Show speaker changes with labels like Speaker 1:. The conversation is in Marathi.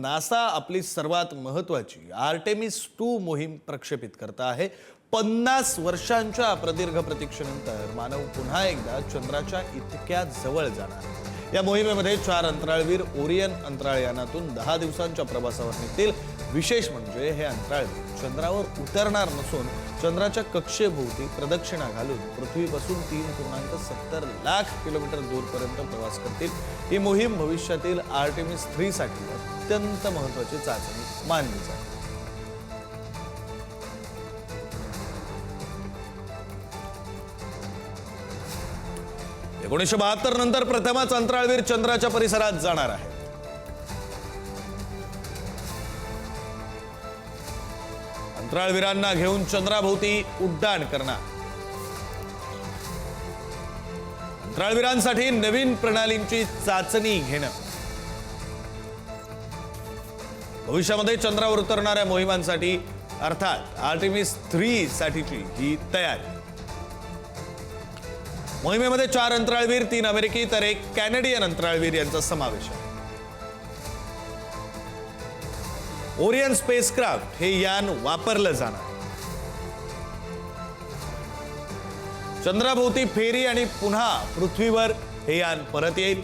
Speaker 1: नासा आपली सर्वात महत्त्वाची आर्टेमिस 2 मोहीम प्रक्षेपित करत आहे। 50 वर्षांच्या प्रदीर्घ प्रतीक्षेनंतर मानव पुन्हा एकदा चंद्राच्या इतक्या जवळ जाणार आहे। या मोहिमेमध्ये 4 अंतराळवीर ओरियन अंतराळयानातून 10 दिवसांच्या प्रवासावर निघतील। विशेष म्हणजे हे अंतराळवीर चंद्रावर उतरणार नसून चंद्राच्या कक्षेभोवती प्रदक्षिणा घालून पृथ्वीपासून 3.70 लाख किलोमीटर दूरपर्यंत प्रवास करतील। ही मोहीम भविष्यातील आर्टेमिस 3 साठी अत्यंत महत्त्वाची चाचणी मानली जाते। 1972 नंतर प्रथमच अंतराळवीर चंद्राच्या परिसरात जाणार आहे। अंतराळवीरांना घेऊन चंद्राभोवती उड्डाण करणार। अंतराळवीरांसाठी नवीन प्रणालींची चाचणी घेणं। भविष्यामध्ये चंद्रावर उतरणाऱ्या मोहिमांसाठी अर्थात आर्टेमिस 3 साठीची ही तयारी। मोहिमेमध्ये 4 अंतराळवीर, 3 अमेरिकी तर 1 कॅनेडियन अंतराळवीर यांचा समावेश आहे। ओरियन स्पेसक्राफ्ट हे यान वापरलं जाणार। चंद्राभोवती फेरी आणि पुन्हा पृथ्वीवर हे यान परत येईल।